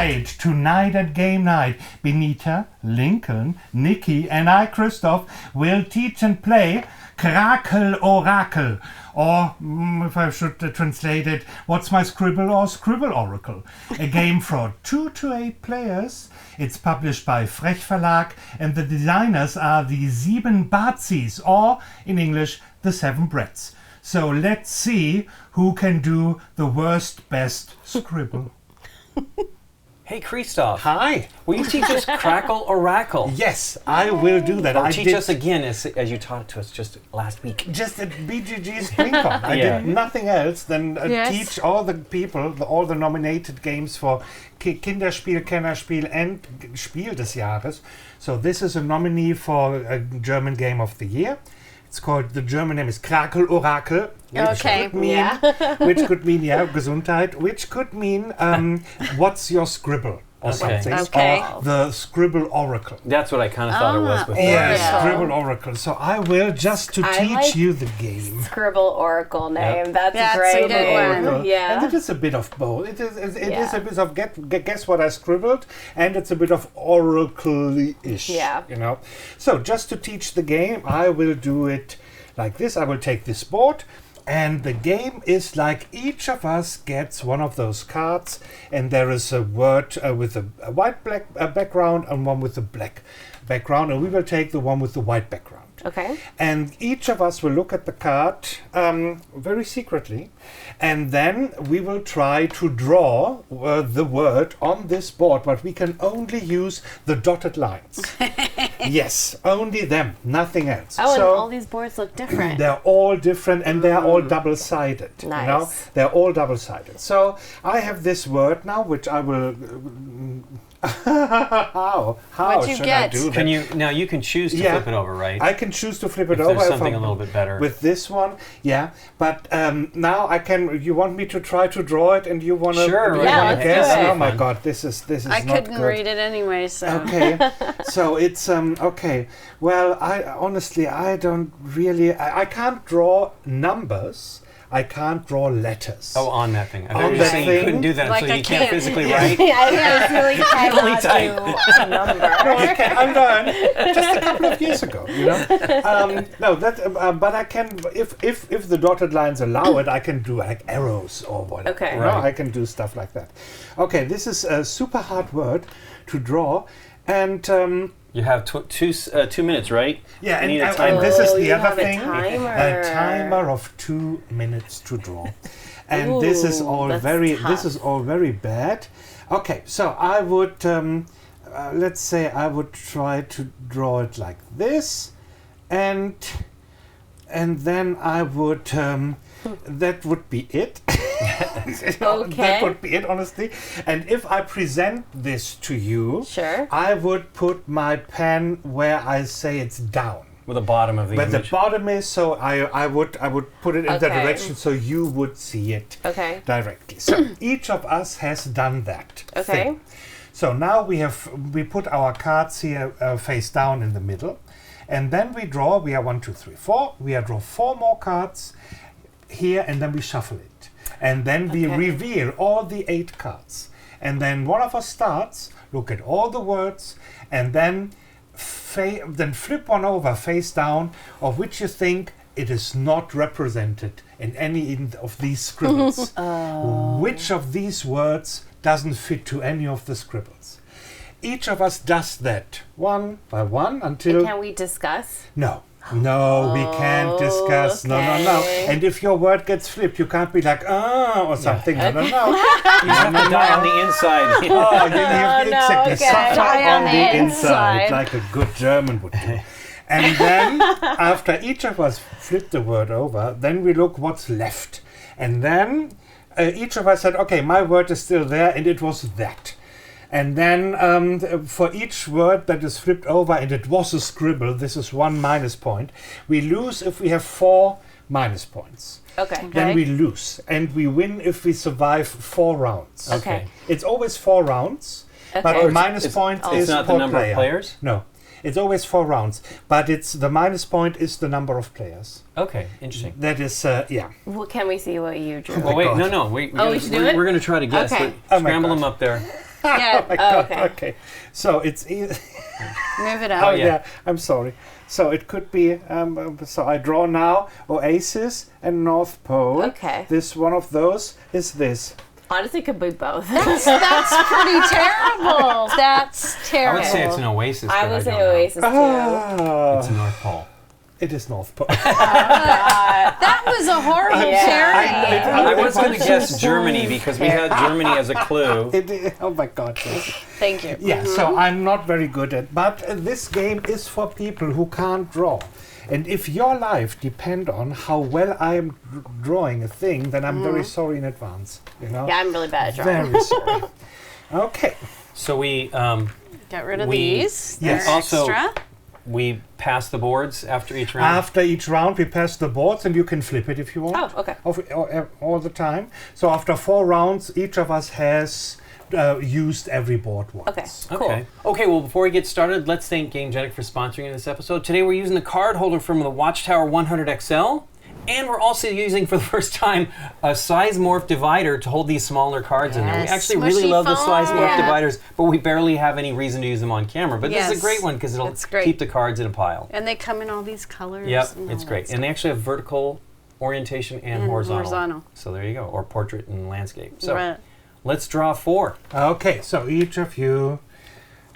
Tonight at Game Night, Beneeta, Lincoln, Nikki, and I, Christoph, will teach and play Krakel Orakel. Or, if I should translate it, What's My Scribble or Scribble Oracle? A game for 2 to 8 players. It's published by frechverlag, and the designers are the Bazis, or, in English, the 7 Brats. So let's see who can do the worst, best scribble. Hey, Christoph. Hi. Will you teach us Krakel Orakel? Yes, I will do that. Or teach us again as you taught it to us just last week. Just at BGG's Lincoln. I did nothing else than teach all the people, all the nominated games for Kinderspiel, Kennerspiel, and Spiel des Jahres. So this is a nominee for a German Game of the Year. It's called, the German name is Krakel Orakel, which could mean Gesundheit, which could mean what's your scribble or something, or the Scribble Oracle. That's what I kind of thought it was before. Yeah, Scribble Oracle. So I will just to teach you the game. Scribble Oracle name. That's a great one. Yeah, and it is a bit of both. It is a bit of guess what I scribbled, and it's a bit of oracle-ish. Yeah. You know. So just to teach the game, I will do it like this. I will take this board. And the game is like each of us gets one of those cards, and there is a word with a white-black background and one with a black background, and we will take the one with the white background. Okay. And each of us will look at the card very secretly, and then we will try to draw the word on this board, but we can only use the dotted lines. Yes, only them, nothing else. Oh, so and all these boards look different. They're all different, and they're all double-sided. Nice. You know? They're all double-sided. So I have this word now, which I will... How should I do that? You can choose to flip it over, right? I can choose to flip it if over. There's something a little bit better. With this one, yeah. But now I can. You want me to try to draw it, and you want to? Sure. Guess? Oh my God, this is not good. I couldn't read it anyway, so. Okay. So it's okay. Well, I don't really. I can't draw numbers. I can't draw letters. Oh, on that thing. I on was that saying thing, you couldn't do that, like so you can't physically write. I can only type. do a number. No, I learned just a couple of years ago. You know, but I can. If the dotted lines allow it, I can do like arrows or whatever. Okay, I can do stuff like that. Okay, this is a super hard word to draw, and. You have 2 minutes, right? Yeah, and this is the other thing. A timer of 2 minutes to draw. And this is all very bad. Okay, so I would let's say I would try to draw it like this, and then I would that would be it. That would be it, honestly. And if I present this to you, I would put my pen where I say it's down. With the bottom of the image. Where the bottom is, so I would put it in that direction so you would see it directly. So each of us has done that thing. So now we put our cards here face down in the middle, and then we draw. We are 1, 2, 3, 4. We draw 4 more cards here, and then we shuffle it. And then we reveal all the 8 cards. And then one of us starts, look at all the words, and then flip one over face down, of which you think it is not represented in any of these scribbles. Which of these words doesn't fit to any of the scribbles? Each of us does that one by one until... And can we discuss? No, we can't discuss. No. And if your word gets flipped, you can't be like, or something. No. You have to die on the inside. Exactly. Suffer on the inside, like a good German would do. And then, after each of us flipped the word over, then we look what's left. And then each of us said, okay, my word is still there, and it was that. And then for each word that is flipped over, and it was a scribble, this is 1 minus point. We lose if we have 4 minus points. Okay. Then we lose. And we win if we survive 4 rounds. Okay. It's always 4 rounds, but the minus point is not per the number player. of players? No. It's always 4 rounds, but the minus point is the number of players. Okay, interesting. That is, yeah. Well, can we see what you drew? Oh, wait, God. no. We should do it? We're going to try to guess. Okay. But Oh my scramble God. them up there. Yeah. My God, okay. okay. So it's either... Move it Oh, up. yeah. yeah, I'm sorry. So it could be, so I draw now Oasis and North Pole. Okay. This one of those is this. Honestly, it could be both. That's pretty terrible. That's I terrible. would say it's an Oasis. I but would say don't know. Oasis too. Ah, It's a North Pole. it is North Pole. That was a horrible Yeah. pairing. I was going to guess Germany because we had Germany as a clue. Oh my God. Yes. Thank you. Yeah, so I'm not very good at, but this game is for people who can't draw. And if your life depend on how well I am drawing a thing, then I'm very sorry in advance. You know? Yeah, I'm really bad at drawing. Very sorry. Okay. So we Get rid of We- these. Yes. They're Also- extra. we pass the boards after each round. After each round, we pass the boards, and you can flip it if you want. Oh, okay. All the time. So after 4 rounds, each of us has used every board once. Okay. Cool. Okay, well, before we get started, let's thank Gamegenic for sponsoring this episode. Today we're using the card holder from the Watchtower 100 XL, and we're also using, for the first time, a Sizemorph divider to hold these smaller cards in there. We Yes. actually really Smushy love the foam. Sizemorph Yeah. dividers, but we barely have any reason to use them on camera. But this is a Yes. great one because it'll It's great. keep the cards in a pile. And they come in all these colors. Yep, and it's all great. that And they actually have vertical orientation and And horizontal. horizontal. So there you go, or portrait and landscape. So stuff. Right. let's draw 4. Okay, so each of you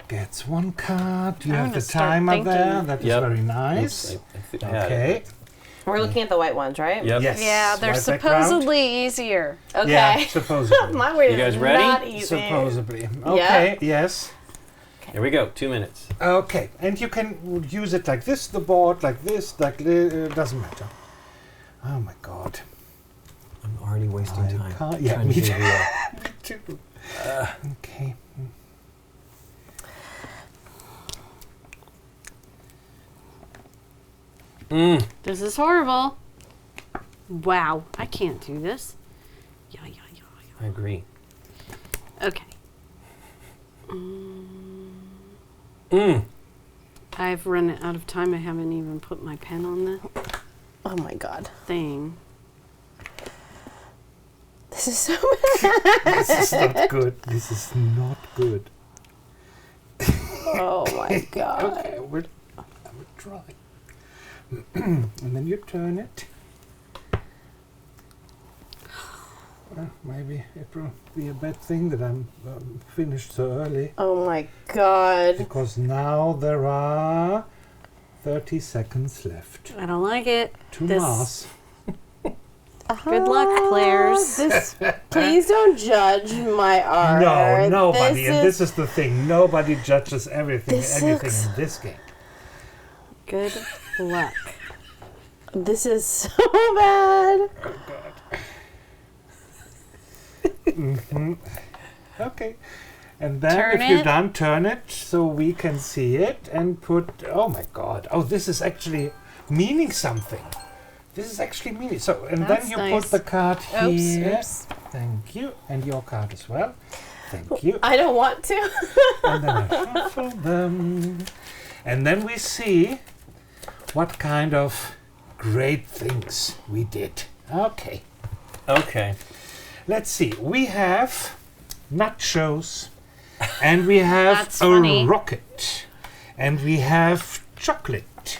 gets 1 card. You I'm have gonna the start timer thinking. there. That is Yep. very nice. Oops, I had it. Okay. We're looking at the white ones, right? Yep. Yes. Yeah, they're white background. supposedly easier. Okay. Yeah, supposedly. My word You guys is ready? not easy. Supposedly. Okay, yes. Here we go, 2 minutes. Okay, and you can use it like this, the board, like this, doesn't matter. Oh my God. I'm already wasting I time. can't- yeah, trying me to too. figure it out. Too. Okay. This is horrible. Wow, I can't do this. Yeah. I agree. Okay. Mm. I've run out of time. I haven't even put my pen on the Oh my God. thing. This is so bad. This is not good. This is not good. Oh my God. Okay, I will try. And then you turn it. Maybe it will be a bad thing that I'm finished so early, Oh my God. because now there are 30 seconds left I don't like it. to This- Mars. Good luck, players. This, please don't judge my art. No, nobody, and is- this is the thing. Nobody judges everything, This anything looks- in this game. Good luck. This is so bad. Okay. And then Turn if you're it. done, turn it so we can see it and put, oh my God. Oh, this is actually meaning something. This is actually meaning. So, and That's then you nice. put the card Oops, here. oops. Thank you. And your card as well. Thank you. I don't want to. And then I shuffle them. And then we see what kind of great things we did. Okay. Okay. Let's see. We have nachos, and we have That's a funny. rocket, and we have chocolate,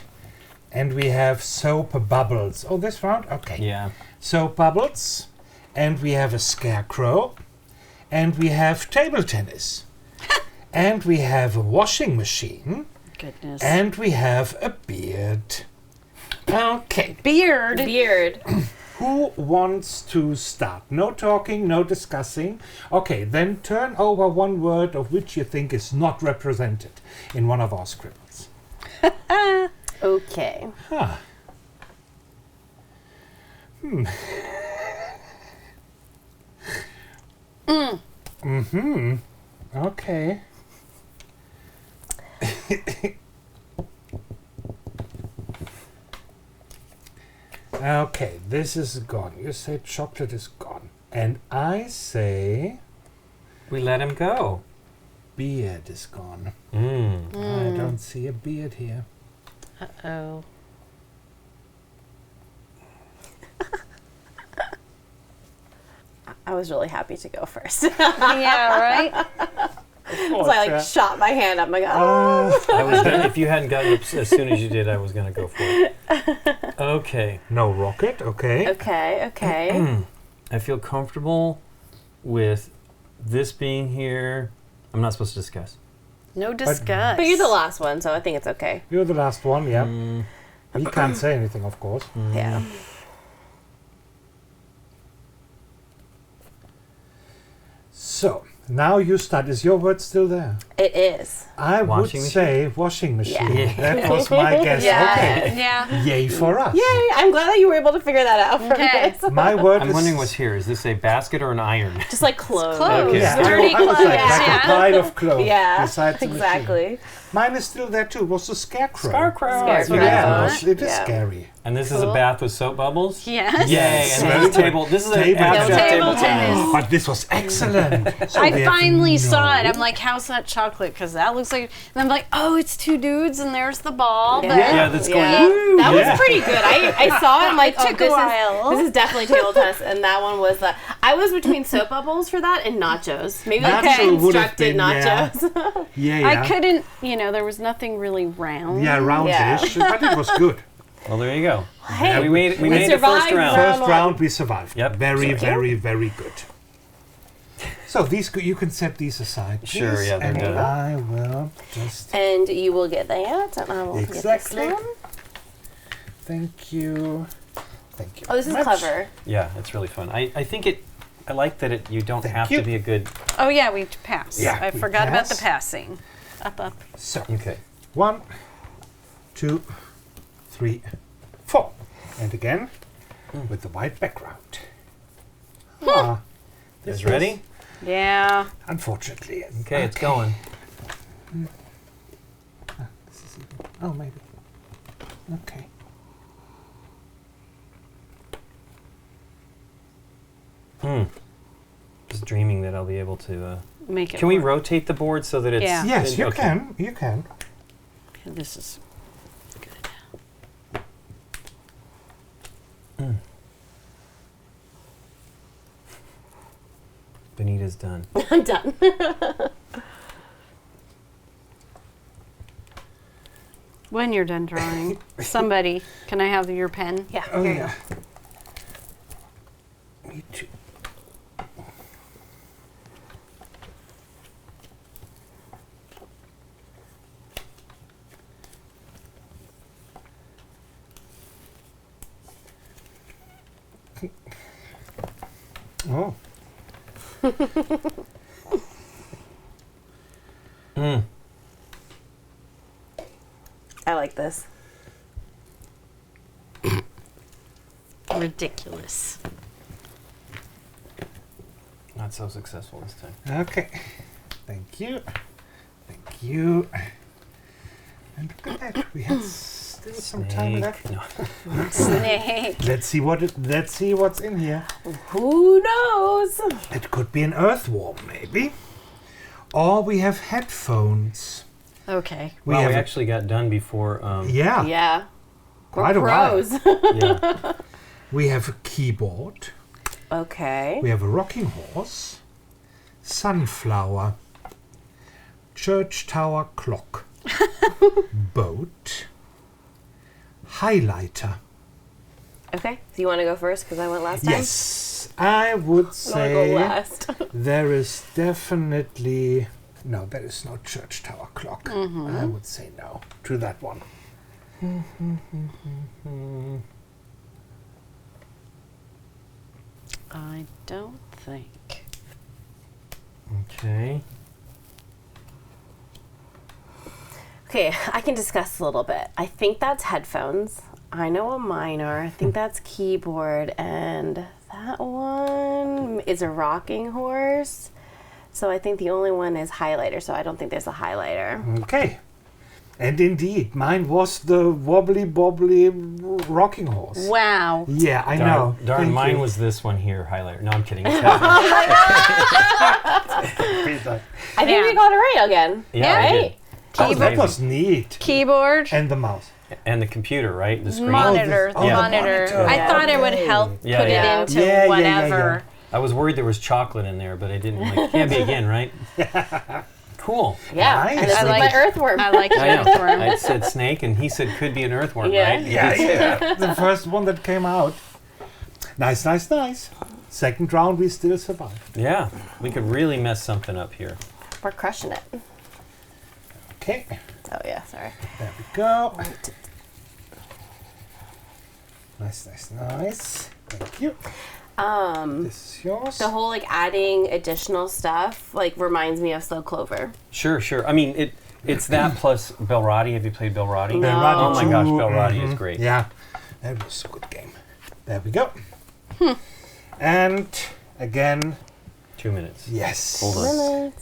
and we have soap bubbles. Oh, this round? Okay. Yeah. Soap bubbles, and we have a scarecrow, and we have table tennis, and we have a washing machine, Goodness. and we have a beard. Okay. beard. Beard. Who wants to start? No talking, no discussing. Okay, then turn over one word of which you think is not represented in one of our scribbles. Okay. Huh. Mm-hmm. Okay. Okay, this is gone. You say chocolate is gone. And I say... We let him go. beard is gone. Mm. I don't see a beard here. Uh-oh. I was really happy to go first. Yeah, right? So I like shot my hand up. I'm like, oh. I was gonna, if you hadn't gotten up as soon as you did, I was going to go for it. Okay. No rocket, okay. Okay. I feel comfortable with this being here. I'm not supposed to discuss. No discuss. But you're the last one, so I think it's okay. You're the last one, yeah. He can't say anything, of course. Yeah. So, now you start. Is your word still there? It is. I Washing would say washing machine. Yeah. That was my guess. Yeah. Okay. Yeah. Yay for us. Yay! I'm glad that you were able to figure that out for Okay. me. My word I'm is... wondering what's here. Is this a basket or an iron? Just like clothes. Clothes. Okay. Yeah, Dirty I was clothes, like yeah. a pile of clothes. Yeah, Besides the machine. exactly. Mine is still there too. Was the scarecrow. Scarecrow. Scarecrow. Yeah, Right. it is Yeah. scary. And this is a Cool. bath with soap bubbles? Yes. Yay. And this is a table. This is an Table abstract tennis. table Table tennis. tennis. But this was excellent. So I we have finally saw it. no- I'm like, how's that chocolate? Because that looks like... And I'm like, oh, it's two dudes and there's the ball. Yeah. But Yeah, that's going. Yeah. That Yeah. was pretty good. I saw it. I'm like, It oh, took a while. this is definitely table tennis, and that one was the. I was between soap bubbles for that and nachos. Maybe like Nacho would have constructed been, yeah. nachos. Yeah, I couldn't, there was nothing really round. Yeah, roundish, but it was good. Well, there you go. Hey, We made the first survived round. round First round we survived. Yep. Very, So- very, very good. So these you can set these aside, please. Sure, yeah, they're and done. I will just And you will get that, and I will Exactly. get this one. thank you. Thank you. Oh, this is very much. clever. Yeah, it's really fun. I think I like that you don't Thank have you. to be a good... Oh, yeah, we passed. Yeah, I we forgot about the passed. passing. Up. So Okay. 1, 2, 3, 4, and again with the white background. Ah, You this guys ready? is- Yeah. Unfortunately. Okay, it's going. This is even, oh, maybe. Okay. Just dreaming that I'll be able to... Make it Can we work. rotate the board so that it's... Yeah. Yes, you okay. can. You can. This is good. Beneeta's done. I'm done. When you're done drawing, somebody, can I have your pen? Yeah. Oh, here you yeah. Me too. Oh. I like this. Ridiculous. Not so successful this time. Okay. Thank you. Thank you. And look at that. We have still some time Snake. left. No. Snake. Let's see what's in here. Who knows? It could be an earthworm, maybe. Or we have headphones. Okay. We Wow, have we actually got done before... yeah, Yeah. quite a We're while. pros. yeah. We have a keyboard. Okay. We have a rocking horse, sunflower, church tower clock, boat, highlighter. Okay. So you want to go first because I went last time? Yes, I would I want to say go last. there is definitely no. There is no church tower clock. I would say no to that one. I don't think. Okay. Okay, I can discuss a little bit. I think that's headphones. I know what mine are. I think that's keyboard, and that one is a rocking horse. So I think the only one is highlighter, so I don't think there's a highlighter. Okay, And indeed, mine was the wobbly bobbly rocking horse. Wow. Yeah, I know. Darn, mine was this one here, highlighter. No, I'm kidding. It's I think we got it right again. Yeah, right? Oh, that was neat. Keyboard. And the mouse. And the computer, right? The screen. Monitor. Oh, the monitor. monitor. I thought it would help put it into whatever. I was worried there was chocolate in there, but I didn't. Like, can't be again, right? Cool. Yeah. Nice. And this is my earthworm. I like I know. earthworm. I said snake, and he said could be an earthworm, Yeah. right? Yeah. The first one that came out. Nice. Second round, we still survived. Yeah. We could really mess something up here. We're crushing it. Okay. Oh, yeah, sorry. There we go. Nice. Thank you. This is yours. The whole like adding additional stuff like reminds me of Slow Clover. Sure. I mean, it's that plus Belrati. Have you played Belrati? No. Oh my gosh, Belrati is great. Yeah, that was a good game. There we go. And again, 2 minutes. yes. Hold on.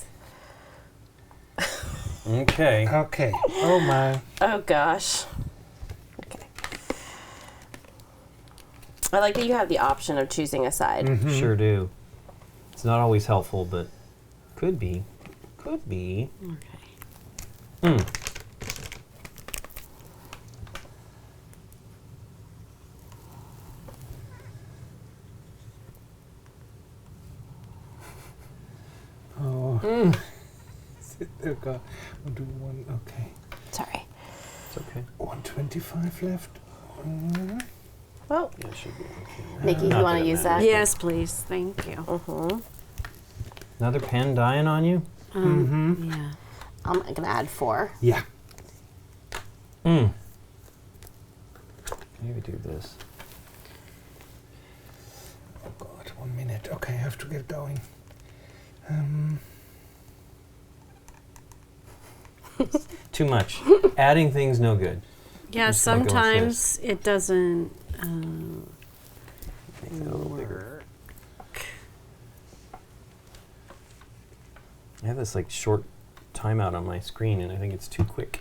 Okay. Okay. Oh my. Oh gosh. Okay. I like that you have the option of choosing a side. Sure do. It's not always helpful, but could be. Could be. Okay. Oh. There we go. We'll do one. Okay. Sorry. It's okay. 125 left. Well, Yeah, it should be okay. Nikki, you Not want that to it use matters. that? Yes, please. Thank you. Another pen dying on you? Yeah. I'm gonna add 4. Yeah. Maybe do this. Oh God, 1 minute. Okay, I have to get going. Too much. Adding things no good. Yeah, Just like it was sometimes it doesn't Make it a little bigger. I have this like short timeout on my screen, and I think it's too quick.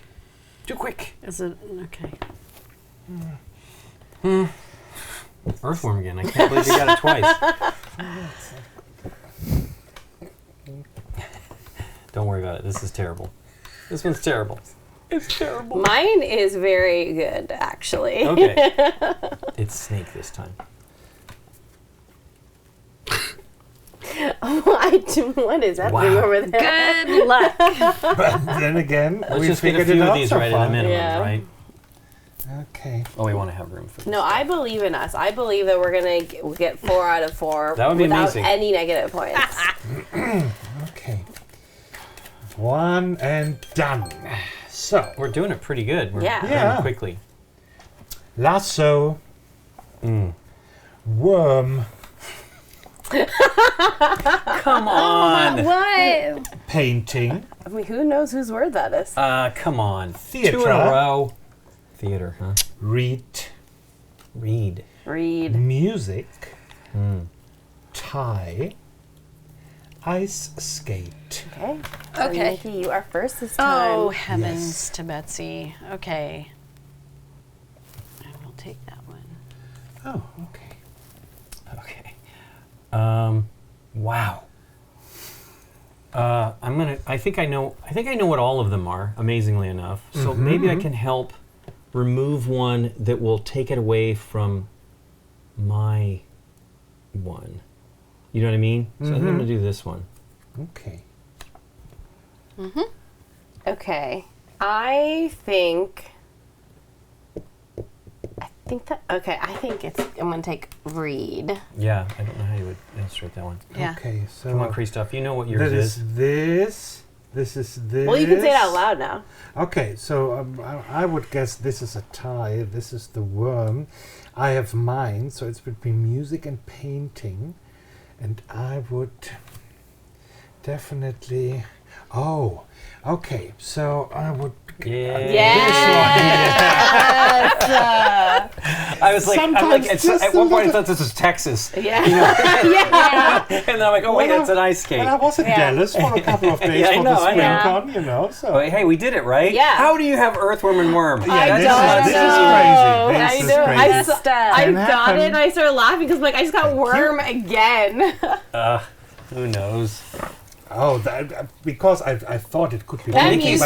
Too quick. Is it okay? Earthworm again. I can't believe you got it twice. Don't worry about it. This is terrible. This one's terrible. It's terrible. Mine is very good, actually. Okay. It's snake this time. What is that thing over there? Good luck. But then again, Let's we just get a figured it few of out these so right far. in a minimum, Yeah. right? Okay. Oh, we want to have room for this. No, I believe in us. I believe that we're gonna get 4 out of 4 That would be without amazing. any negative points. Okay. 1 and done. So, We're doing it pretty good. We're Yeah. doing Yeah. it quickly. lasso, worm, Come on. What? painting, I mean, who knows whose word that is? Come on. Theatre. 2 in a row. Theater, huh? read, Read. Read. music, tie, ice skate. Okay. So Okay. Nikki, you are first this time. Oh, heavens to Betsy. Okay. I will take that one. Oh, okay. Okay. Wow. I think I know what all of them are, amazingly enough. So maybe I can help remove one that will take it away from my one. You know what I mean? So I think I'm gonna do this one. Okay. Okay. I think that. Okay. I think I'm gonna take read. Yeah, I don't know how you would illustrate that one. Yeah. Okay, so Come on, Christoph, you know what yours that is. is this. This is this. Well, you can say it out loud now. Okay, so I would guess this is a tie. This is the worm. I have mine, so it's between music and painting. And I would definitely. Oh, okay. So I would. Yeah. Yes. I was like, at one point I thought this was Texas. Yeah. Yeah. And then I'm like, oh wait, it's an ice skate. Well, I was in Dallas for a couple of days for the SpringCon, you know. So. But hey, we did it, right? Yeah. How do you have earthworm and worm? Yeah, this is crazy. I got it and I started laughing because I just got worm again. Who knows? Oh, because I thought it could be. Nikki's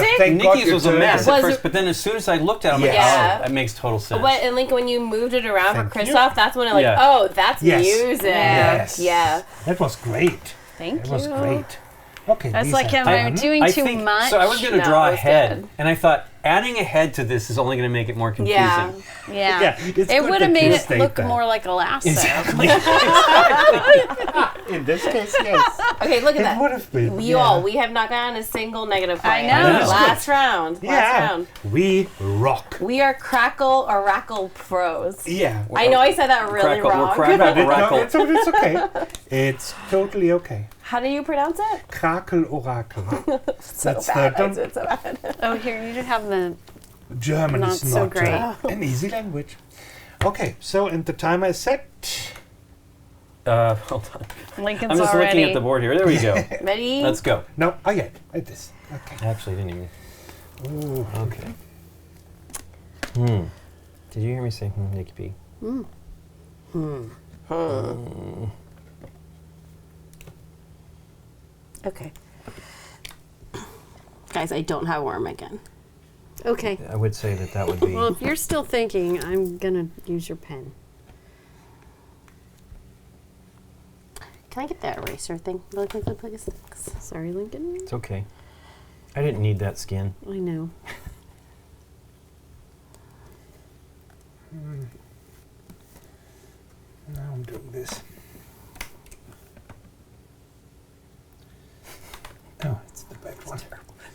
was a mess at first, but then as soon as I looked at it, I'm like, oh, that makes total sense. And Lincoln, when you moved it around for Christoph, that's when that's music. Yes. Yeah. That was great. Thank you. It was great. Okay. That's like, am I doing too much? So I was going to draw a head, and I thought adding a head to this is only going to make it more confusing. Yeah. It would have made it look more like a lasso. Exactly. In this case, yes. Okay, look at that. It would have been. We have not gotten a single negative point. I know. Last round. We rock. We are Krakel Orakel pros. Yeah. I know I said that really wrong. Krakel Orakel. It's okay. It's totally okay. How do you pronounce it? Krakel Orakel. So bad. I did so bad. Oh, here, you have the German not is so not great. An easy language. Okay, so and the timer is set. Hold on. Lincoln's I'm just already. looking at the board here. There we go. Ready? Let's go. No, like this. Okay. Actually, I didn't even. Ooh. Okay. Did you hear me say Nikki P? Okay. Guys, I don't have worm again. Okay. I would say that would be. Well, if you're still thinking, I'm going to use your pen. Can I get that eraser thing really quickly, please? Sorry, Lincoln. It's okay. I didn't need that skin. I know. Now I'm doing this. Oh, it's the bad one.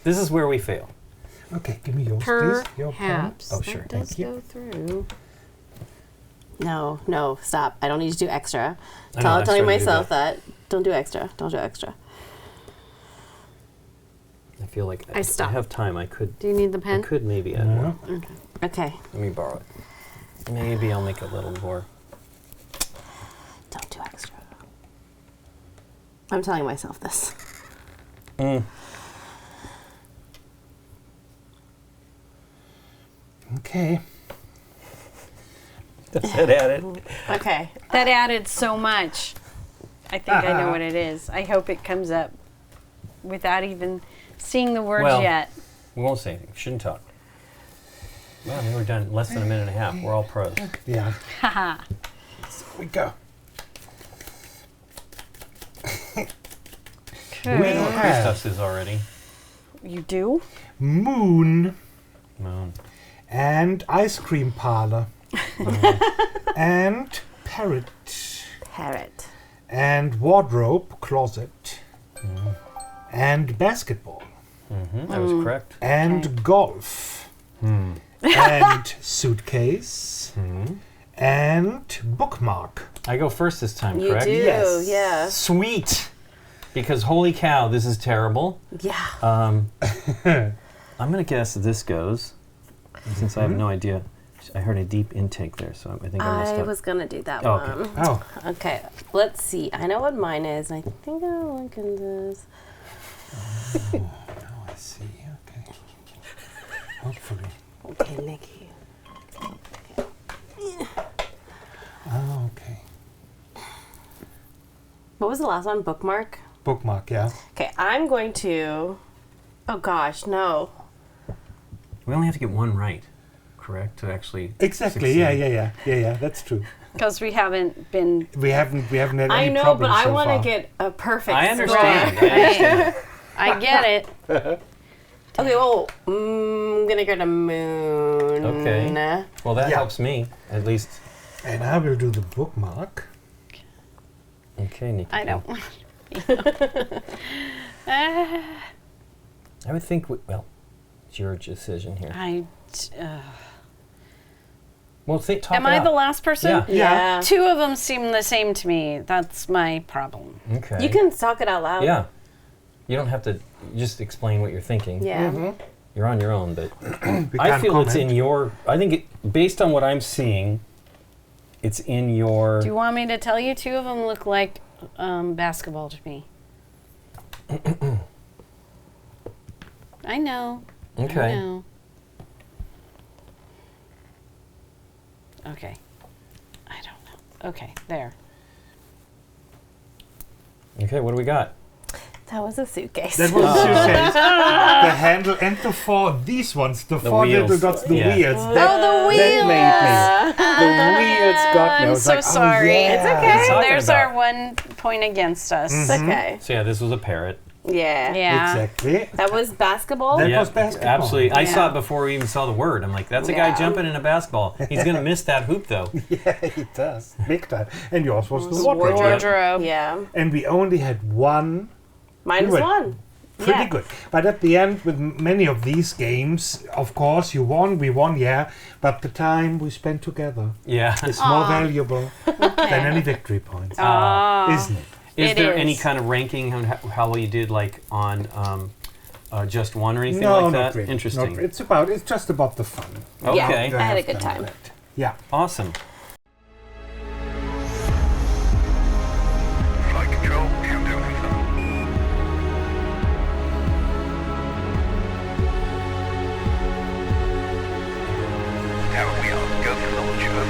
This is where we fail. Okay, give me yours, please. Your pen. Perhaps. Oh, sure. That does Thank you. go through. No, stop. I don't need to do extra. I know, I Telling started to do myself that. Don't do extra. Don't do extra. I feel like I stopped. have time. I could. Do you need the I pen? could maybe add more. Okay. Let me borrow it. Maybe I'll make a little more. Don't do extra. I'm telling myself this. Okay. Does that add it? Okay. That added so much. I think I know what it is. I hope it comes up without even seeing the words yet. We won't say anything. Shouldn't talk. Well, we were done in less than a minute and a half. We're all pros. Yeah. Haha. Here we go. We know what Christoph's is already. You do? Moon Moon. and ice cream parlor and parrot and wardrobe closet and basketball That was correct. and golf and suitcase and bookmark. I go first this time, You correct? do, Yes. yeah. Sweet. Because holy cow, this is terrible. Yeah. I'm going to guess this goes. Since I have no idea. I heard a deep intake there, so I think I messed I up. was going to do that Okay. one. Oh, Okay, let's see. I know what mine is, and I think I know Lincoln's is. now I see. Okay. Hopefully. Okay, Nikki. Oh, okay. What was the last one? Bookmark? Bookmark, yeah. Okay, I'm going to... Oh gosh, no. We only have to get one right, correct? To actually Exactly. succeed. Yeah. That's true. Because we haven't been. We haven't had any I know, but problems I so want far. to get a perfect I score. understand. I get it. Okay, well, I'm going to go to moon. Okay. Well, that Yeah. helps me, at least. And I will do the bookmark. Okay, Nikki. I don't. I would think, well, it's your decision here. Well, talk Am it I out. the last person? Yeah. Yeah. Two of them seem the same to me. That's my problem. Okay. You can talk it out loud. Yeah. You don't have to just explain what you're thinking. Yeah. You're on your own, but We I can't feel it's in comment. your. I think based on what I'm seeing, It's in your... Do you want me to tell you? 2 of them look like basketball to me. I know. Okay. I know. Okay. I don't know. Okay, there. Okay, what do we got? That was a suitcase. That was a suitcase. The handle and the 4, these ones, the 4 wheels. little dots, the wheels. The That wheels! made me. The wheels got me. I I'm was so like, sorry. Oh, yeah. It's okay. Talking There's about. our 1 point against us. It's okay. So yeah, this was a parrot. Yeah. Yeah. Exactly. That was basketball. That was basketball. Absolutely. I saw Yeah. it before we even saw the word. I'm like, that's a guy Yeah. jumping in a basketball. He's going to miss that hoop, though. Yeah, it does. Big time. And yours was the Wardrobe. wardrobe. Wardrobe. Yeah. And we only had 1. Mine We was were 1. Pretty Yeah. good. But at the end, with many of these games, of course, you won, we won, yeah. But the time we spent together Yeah. is more valuable than any victory points, Aw. isn't it? Is It there is. any kind of ranking on how well you did, like on just one or anything No, like not that? really. Interesting. Not, it's just about the fun. Okay. I had a have good fun time. with it. Yeah. Awesome. Flight control, countdown confirmed. Tower, we are go for launch, over.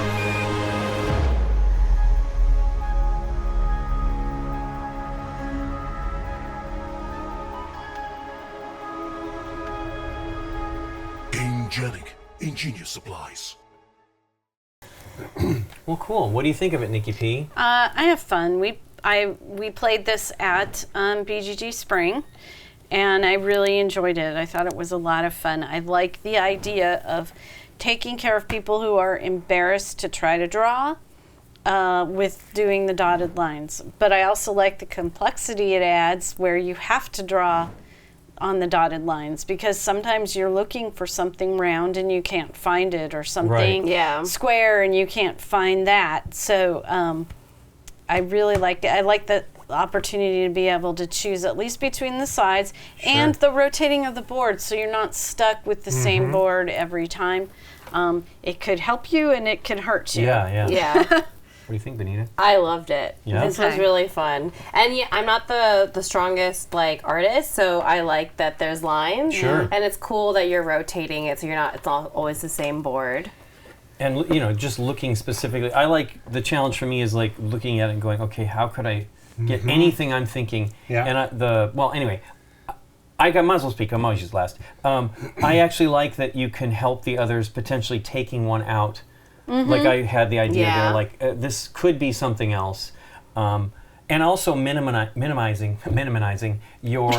Gamegenic, ingenious supplies. Well, cool. What do you think of it, Nikki P? I have fun. We played this at BGG Spring, and I really enjoyed it. I thought it was a lot of fun. I like the idea of taking care of people who are embarrassed to try to draw with doing the dotted lines. But I also like the complexity it adds where you have to draw on the dotted lines, because sometimes you're looking for something round and you can't find it, or something Yeah. square and you can't find that. So I really like it. I like the opportunity to be able to choose at least between the sides and the rotating of the board, so you're not stuck with the same board every time. It could help you and it could hurt you. Yeah. Yeah. What do you think, Beneeta? I loved it. Yeah? This was Okay. really fun. And yeah, I'm not the strongest artist, so I like that there's lines. Sure. And it's cool that you're rotating it, so it's not always the same board. And just looking specifically, I like the challenge for me is like looking at it and going, okay, how could I get anything I'm thinking? Yeah. And anyway, I might as well speak. I'm always just last. I actually like that you can help the others potentially taking one out. Like I had the idea Yeah. there, like this could be something else, and also minimizing your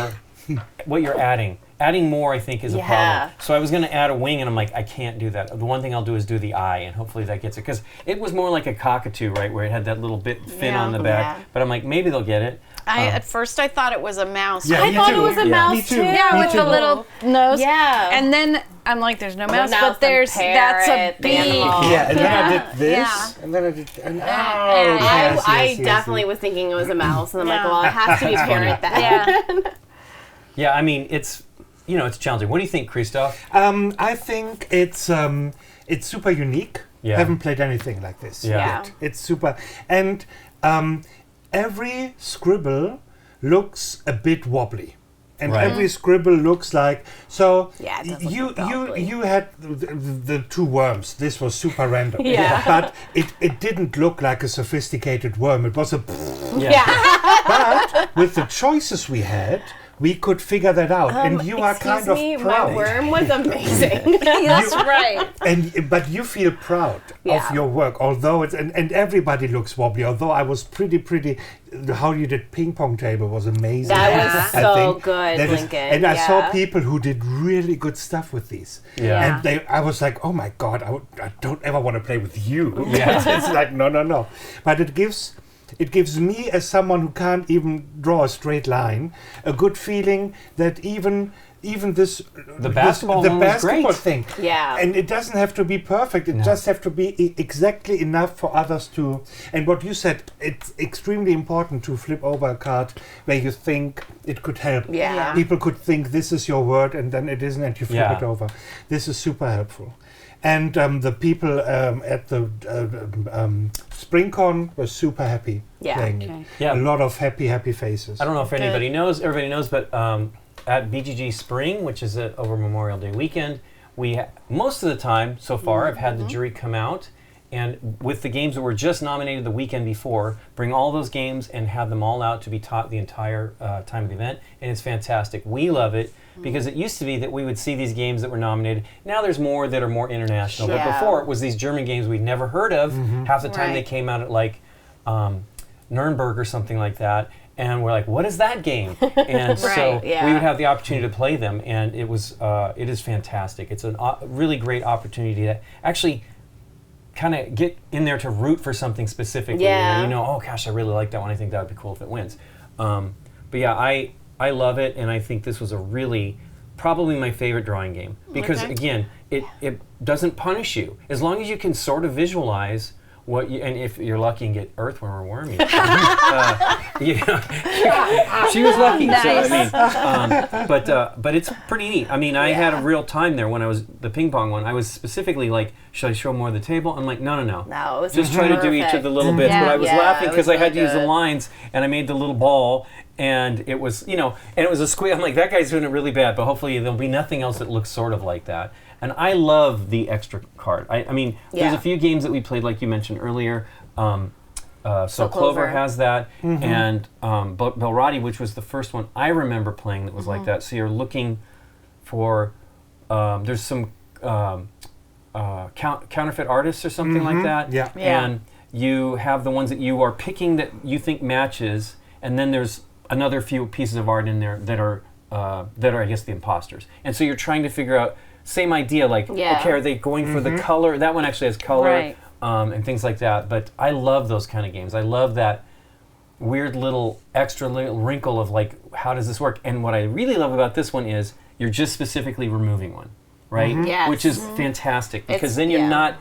what you're adding. Adding more, I think, is a Yeah. problem. So I was going to add a wing, and I'm like, I can't do that. The one thing I'll do is do the eye, and hopefully that gets it. Because it was more like a cockatoo, right, where it had that little bit fin Yeah. on the back. Yeah. But I'm like, maybe they'll get it. At first I thought it was a mouse. Yeah, I me thought too. it was a Yeah. mouse Me too. too. Yeah, Me with too. the little nose. Yeah. And then I'm like, there's no mouse, now but it's the that's a parrot, the bee. animal. Yeah, and then I did this, Yeah. and then I did, and I definitely was thinking it was a mouse, and I'm like, Yeah. well, it has to be parrot then. Yeah. Yeah, I mean, it's challenging. What do you think, Christoph? I think it's super unique. Yeah. Haven't played anything like this Yeah. yet. It's super, and every scribble looks a bit wobbly, and Right. every scribble looks like so. Yeah, it does look you wobbly. you had the 2 worms. This was super random. Yeah. But it didn't look like a sophisticated worm. It was a. But with the choices we had, we could figure that out, and you are kind of me, proud. my worm was amazing. That's right. But you feel proud Yeah. of your work, although it's and everybody looks wobbly. Although I was pretty. How you did ping pong table was amazing. That was I so think. good, That is- Lincoln. and I saw Yeah. people who did really good stuff with these. Yeah. And I was like, oh my god, I don't ever want to play with you. Yeah. It's like no. But it gives me, as someone who can't even draw a straight line, a good feeling that even this The basketball the one was basketball great. thing, Yeah. and it doesn't have to be perfect. It No. just have to be exactly enough for others to. And what you said, it's extremely important to flip over a card where you think it could help. Yeah. People could think this is your word, and then it isn't, and you flip Yeah. it over. This is super helpful. And the people at the SpringCon were super happy playing it. Yeah. A lot of happy faces. I don't know if everybody knows, but at BGG Spring, which is over Memorial Day weekend, most of the time so far, I've had the jury come out and with the games that were just nominated the weekend before, bring all those games and have them all out to be taught the entire time of the event, and it's fantastic. We love it because it used to be that we would see these games that were nominated. Now there's more that are more international, but before it was these German games we'd never heard of. Half the time they came out at like Nuremberg or something like that, and we're like, what is that game? And so we would have the opportunity to play them, and it is fantastic. It's a really great opportunity to actually kind of get in there to root for something specifically. Oh gosh, I really like that one. I think that would be cool if it wins. But yeah, I love it, and I think this was probably my favorite drawing game because again, it doesn't punish you as long as you can sort of visualize what you, and if you're lucky and get earthworm or worm, she was lucky. Nice. So I mean, but it's pretty neat. I mean, I had a real time there when I was the ping pong one. I was specifically like, should I show more of the table? I'm like, no. No, it was just try to do each of the little bits. But I was laughing because I had to use the lines, and I made the little ball, and it was and it was a squeeze. I'm like, that guy's doing it really bad, but hopefully there'll be nothing else that looks sort of like that. And I love the extra card. I mean, there's a few games that we played, like you mentioned earlier. So Clover has that, and Belrati, which was the first one I remember playing that was like that. So you're looking for, there's some counterfeit artists or something like that. Yeah. And you have the ones that you are picking that you think matches, and then there's another few pieces of art in there that are I guess the imposters. And so you're trying to figure out. Same idea, like, okay, are they going for the color? That one actually has color, and things like that. But I love those kind of games. I love that weird little extra little wrinkle of like, how does this work? And what I really love about this one is you're just specifically removing one, right? Yes. Which is fantastic because then you're not,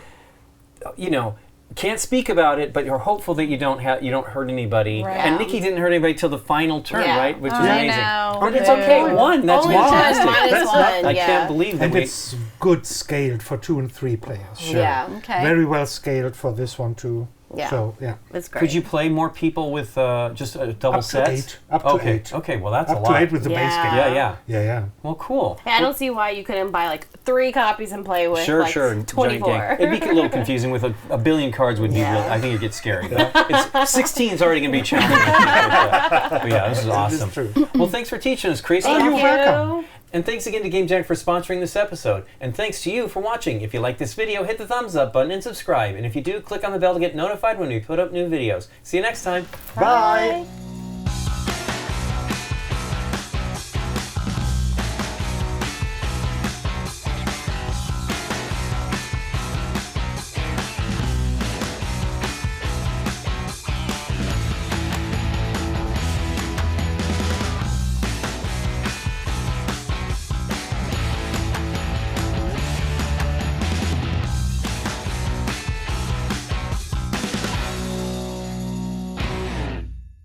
can't speak about it, but you're hopeful that you don't hurt anybody. Right. And Nikki didn't hurt anybody till the final turn, right? Which is amazing. But it's okay. One. That's fantastic. I can't believe that. And it's good scaled for 2 and 3 players. Sure. Yeah. Okay. Very well scaled for this one too. Yeah. So it's great. Could you play more people with just double sets? Up to 8. Okay, well that's up a lot. Up to 8 with the base game. Yeah. Well, cool. I don't see why you couldn't buy like 3 copies and play with sure. 24. It'd be a little confusing with a billion cards would be real. I think it'd get scary. 16 is already going to be challenging. But yeah, this is awesome. This is true. Well, thanks for teaching us, Christy. Thank you. Welcome. And thanks again to Gamegenic for sponsoring this episode. And thanks to you for watching. If you like this video, hit the thumbs up button and subscribe. And if you do, click on the bell to get notified when we put up new videos. See you next time. Bye.